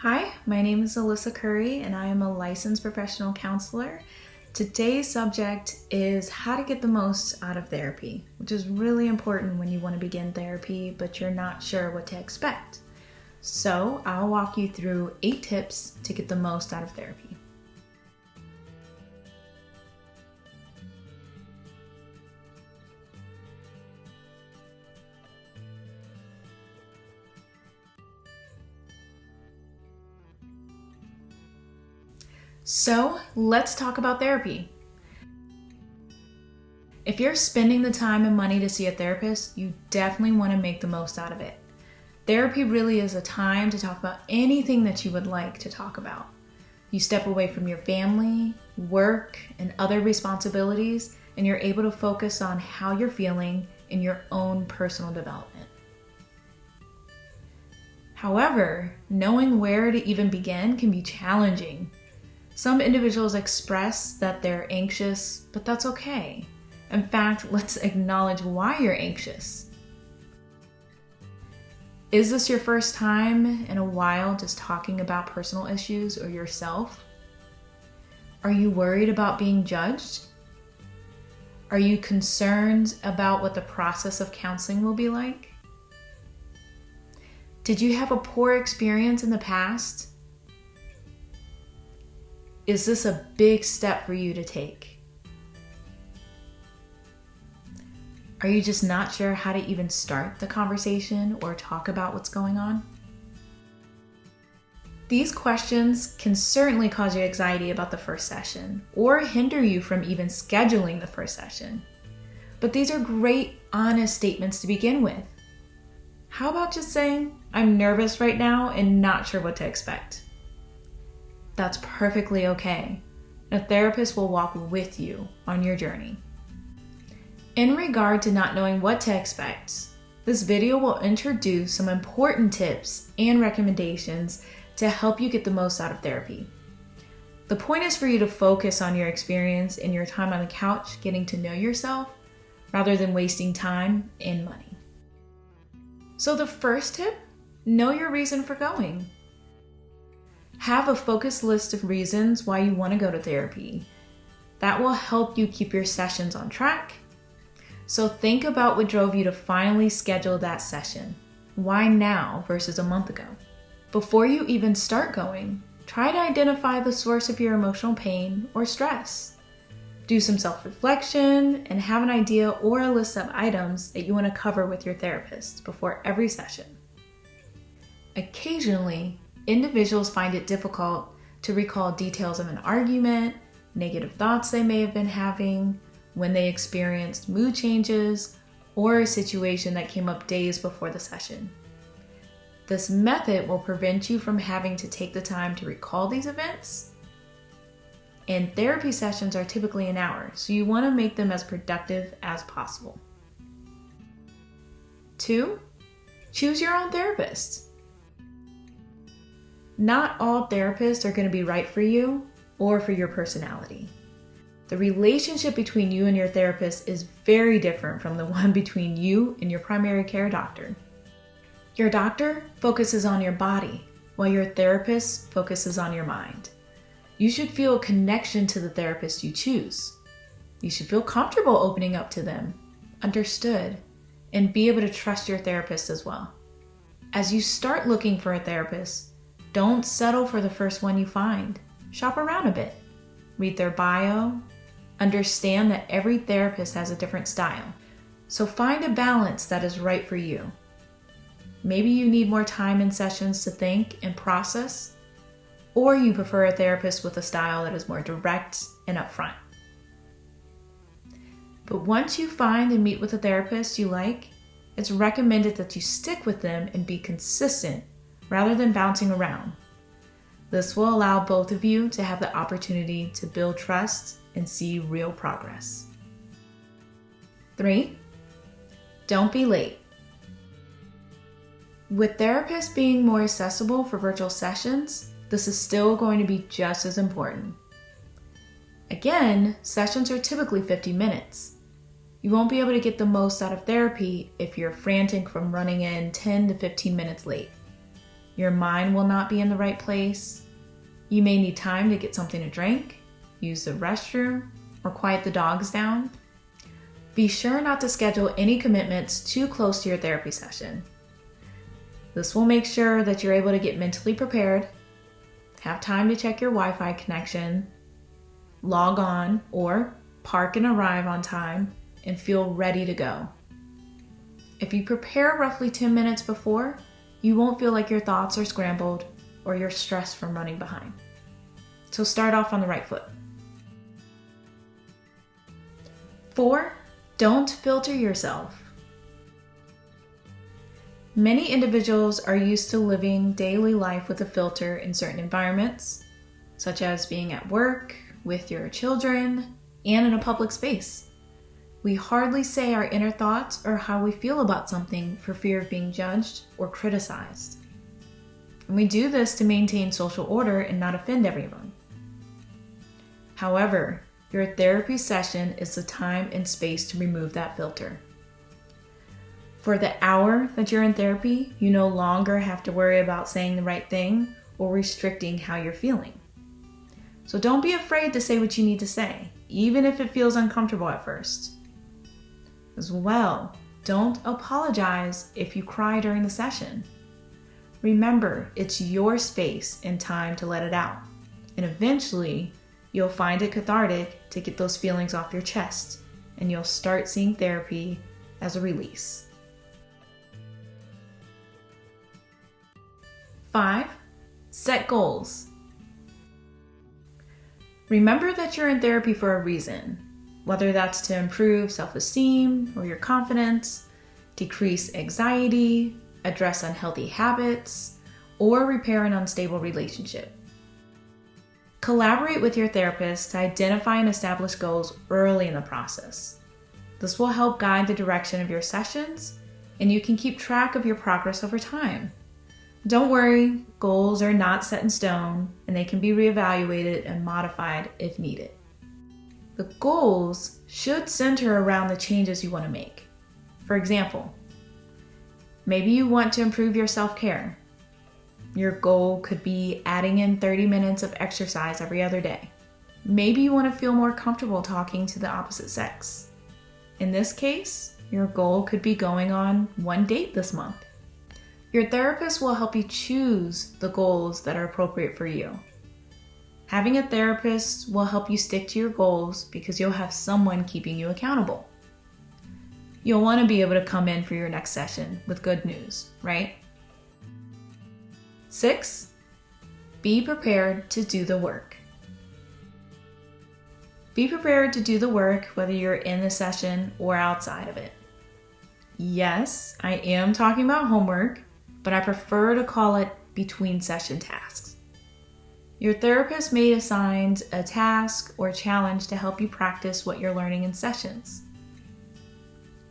Hi, my name is Alyssa Curry and I am a licensed professional counselor. Today's subject is how to get the most out of therapy, which is really important when you want to begin therapy but you're not sure what to expect. So I'll walk you through 8 tips to get the most out of therapy. So let's talk about therapy. If you're spending the time and money to see a therapist, you definitely want to make the most out of it. Therapy really is a time to talk about anything that you would like to talk about. You step away from your family, work, and other responsibilities, and you're able to focus on how you're feeling in your own personal development. However, knowing where to even begin can be challenging. Some individuals express that they're anxious, but that's okay. In fact, let's acknowledge why you're anxious. Is this your first time in a while just talking about personal issues or yourself? Are you worried about being judged? Are you concerned about what the process of counseling will be like? Did you have a poor experience in the past? Is this a big step for you to take? Are you just not sure how to even start the conversation or talk about what's going on? These questions can certainly cause you anxiety about the first session or hinder you from even scheduling the first session. But these are great, honest statements to begin with. How about just saying, "I'm nervous right now and not sure what to expect"? That's perfectly okay. A therapist will walk with you on your journey. In regard to not knowing what to expect, this video will introduce some important tips and recommendations to help you get the most out of therapy. The point is for you to focus on your experience and your time on the couch getting to know yourself rather than wasting time and money. So the first tip, know your reason for going. Have a focused list of reasons why you want to go to therapy. That will help you keep your sessions on track. So think about what drove you to finally schedule that session. Why now versus a month ago? Before you even start going, try to identify the source of your emotional pain or stress. Do some self-reflection and have an idea or a list of items that you want to cover with your therapist before every session. Occasionally, individuals find it difficult to recall details of an argument, negative thoughts they may have been having, when they experienced mood changes, or a situation that came up days before the session. This method will prevent you from having to take the time to recall these events. And therapy sessions are typically an hour, so you want to make them as productive as possible. 2, choose your own therapist. Not all therapists are going to be right for you or for your personality. The relationship between you and your therapist is very different from the one between you and your primary care doctor. Your doctor focuses on your body, while your therapist focuses on your mind. You should feel a connection to the therapist you choose. You should feel comfortable opening up to them, understood, and be able to trust your therapist as well. As you start looking for a therapist, don't settle for the first one you find. Shop around a bit. Read their bio. Understand that every therapist has a different style. So find a balance that is right for you. Maybe you need more time in sessions to think and process, or you prefer a therapist with a style that is more direct and upfront. But once you find and meet with a therapist you like, it's recommended that you stick with them and be consistent rather than bouncing around. This will allow both of you to have the opportunity to build trust and see real progress. 3, don't be late. With therapists being more accessible for virtual sessions, this is still going to be just as important. Again, sessions are typically 50 minutes. You won't be able to get the most out of therapy if you're frantic from running in 10 to 15 minutes late. Your mind will not be in the right place. You may need time to get something to drink, use the restroom, or quiet the dogs down. Be sure not to schedule any commitments too close to your therapy session. This will make sure that you're able to get mentally prepared, have time to check your Wi-Fi connection, log on, or park and arrive on time, and feel ready to go. If you prepare roughly 10 minutes before, you won't feel like your thoughts are scrambled or you're stressed from running behind. So start off on the right foot. 4, don't filter yourself. Many individuals are used to living daily life with a filter in certain environments, such as being at work, with your children, and in a public space. We hardly say our inner thoughts or how we feel about something for fear of being judged or criticized. And we do this to maintain social order and not offend everyone. However, your therapy session is the time and space to remove that filter. For the hour that you're in therapy, you no longer have to worry about saying the right thing or restricting how you're feeling. So don't be afraid to say what you need to say, even if it feels uncomfortable at first. As well, don't apologize if you cry during the session. Remember, it's your space and time to let it out. And eventually, you'll find it cathartic to get those feelings off your chest, and you'll start seeing therapy as a release. 5, set goals. Remember that you're in therapy for a reason, whether that's to improve self-esteem or your confidence, decrease anxiety, address unhealthy habits, or repair an unstable relationship. Collaborate with your therapist to identify and establish goals early in the process. This will help guide the direction of your sessions, and you can keep track of your progress over time. Don't worry, goals are not set in stone, and they can be reevaluated and modified if needed. The goals should center around the changes you want to make. For example, maybe you want to improve your self-care. Your goal could be adding in 30 minutes of exercise every other day. Maybe you want to feel more comfortable talking to the opposite sex. In this case, your goal could be going on 1 date this month. Your therapist will help you choose the goals that are appropriate for you. Having a therapist will help you stick to your goals because you'll have someone keeping you accountable. You'll want to be able to come in for your next session with good news, right? 6, be prepared to do the work. Be prepared to do the work whether you're in the session or outside of it. Yes, I am talking about homework, but I prefer to call it between session tasks. Your therapist may assign a task or challenge to help you practice what you're learning in sessions.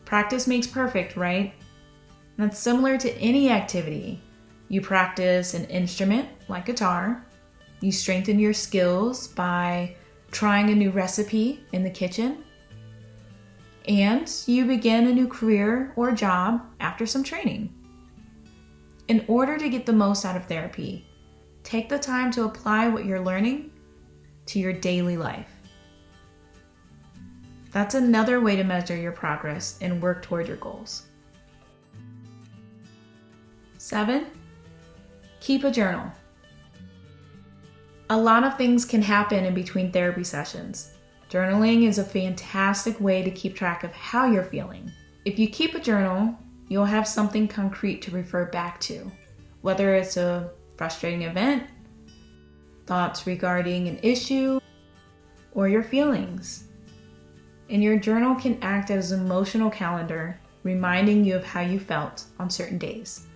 Practice makes perfect, right? That's similar to any activity. You practice an instrument like guitar. You strengthen your skills by trying a new recipe in the kitchen. And you begin a new career or job after some training. In order to get the most out of therapy, take the time to apply what you're learning to your daily life. That's another way to measure your progress and work toward your goals. 7, keep a journal. A lot of things can happen in between therapy sessions. Journaling is a fantastic way to keep track of how you're feeling. If you keep a journal, you'll have something concrete to refer back to, whether it's a frustrating event, thoughts regarding an issue, or your feelings. And your journal can act as an emotional calendar, reminding you of how you felt on certain days.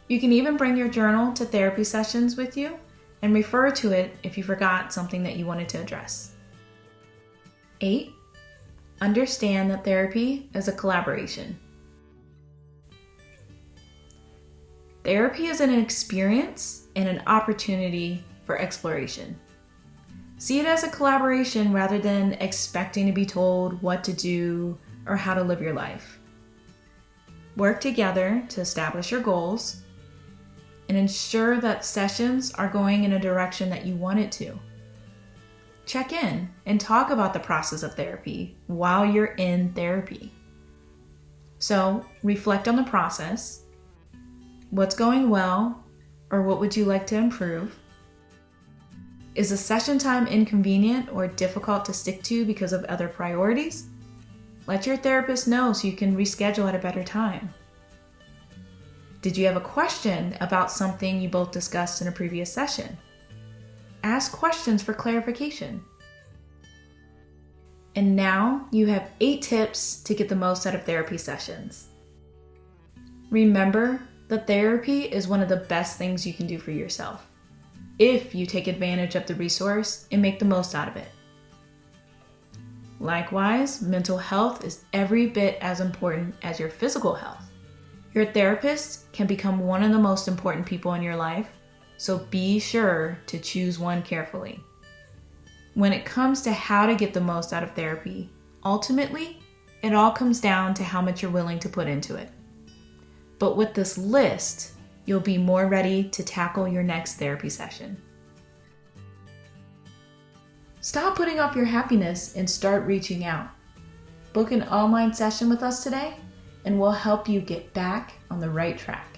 You can even bring your journal to therapy sessions with you and refer to it if you forgot something that you wanted to address. 8, understand that therapy is a collaboration. Therapy is an experience and an opportunity for exploration. See it as a collaboration rather than expecting to be told what to do or how to live your life. Work together to establish your goals, and ensure that sessions are going in a direction that you want it to. Check in and talk about the process of therapy while you're in therapy. So, reflect on the process. What's going well, or what would you like to improve? Is the session time inconvenient or difficult to stick to because of other priorities? Let your therapist know so you can reschedule at a better time. Did you have a question about something you both discussed in a previous session? Ask questions for clarification. And now you have 8 tips to get the most out of therapy sessions. Remember that therapy is one of the best things you can do for yourself, if you take advantage of the resource and make the most out of it. Likewise, mental health is every bit as important as your physical health. Your therapist can become one of the most important people in your life, so be sure to choose one carefully. When it comes to how to get the most out of therapy, ultimately, it all comes down to how much you're willing to put into it. But with this list, you'll be more ready to tackle your next therapy session. Stop putting off your happiness and start reaching out. Book an online session with us today, and we'll help you get back on the right track.